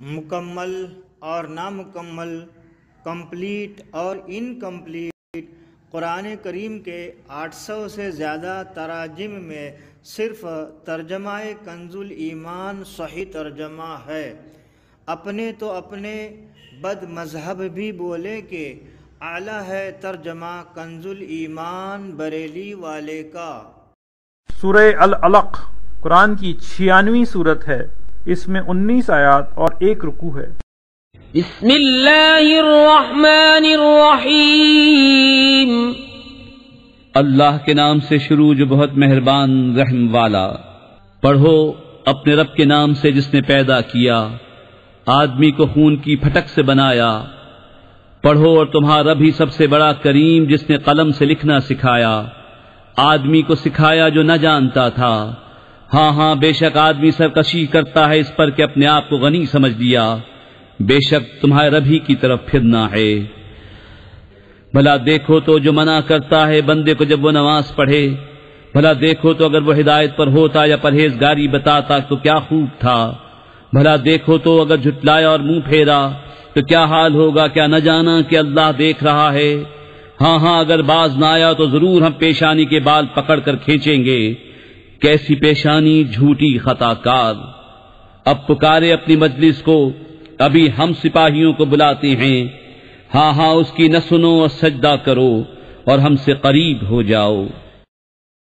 مکمل اور نامکمل، کمپلیٹ اور انکمپلیٹ، قرآن کریم کے 800 سے زیادہ تراجم میں صرف ترجمہ کنز الایمان صحیح ترجمہ ہے۔ اپنے تو اپنے بد مذہب بھی بولے کہ اعلیٰ ہے ترجمہ کنز الایمان بریلی والے کا۔ سورہ العلق قرآن کی 96ویں سورت ہے۔ اس میں 19 آیات اور 1 رکوع ہے۔ بسم اللہ الرحمن الرحیم۔ اللہ کے نام سے شروع جو بہت مہربان رحم والا۔ پڑھو اپنے رب کے نام سے جس نے پیدا کیا، آدمی کو خون کی پھٹک سے بنایا۔ پڑھو اور تمہارا رب ہی سب سے بڑا کریم جس نے قلم سے لکھنا سکھایا، آدمی کو سکھایا جو نہ جانتا تھا۔ ہاں ہاں بے شک آدمی سرکشی کرتا ہے اس پر کہ اپنے آپ کو غنی سمجھ لیا، بے شک تمہارے رب ہی کی طرف پھرنا ہے۔ بھلا دیکھو تو جو منع کرتا ہے بندے کو جب وہ نماز پڑھے، بھلا دیکھو تو اگر وہ ہدایت پر ہوتا یا پرہیزگاری بتاتا تو کیا خوب تھا۔ بھلا دیکھو تو اگر جھٹلایا اور منہ پھیرا تو کیا حال ہوگا، کیا نہ جانا کہ اللہ دیکھ رہا ہے۔ ہاں ہاں اگر باز نہ آیا تو ضرور ہم پیشانی کے بال پکڑ کر کھینچیں گے، کیسی پیشانی جھوٹی خطا کار۔ اب پکارے اپنی مجلس کو، ابھی ہم سپاہیوں کو بلاتے ہیں۔ ہاں ہاں اس کی نہ سنو اور سجدہ کرو اور ہم سے قریب ہو جاؤ۔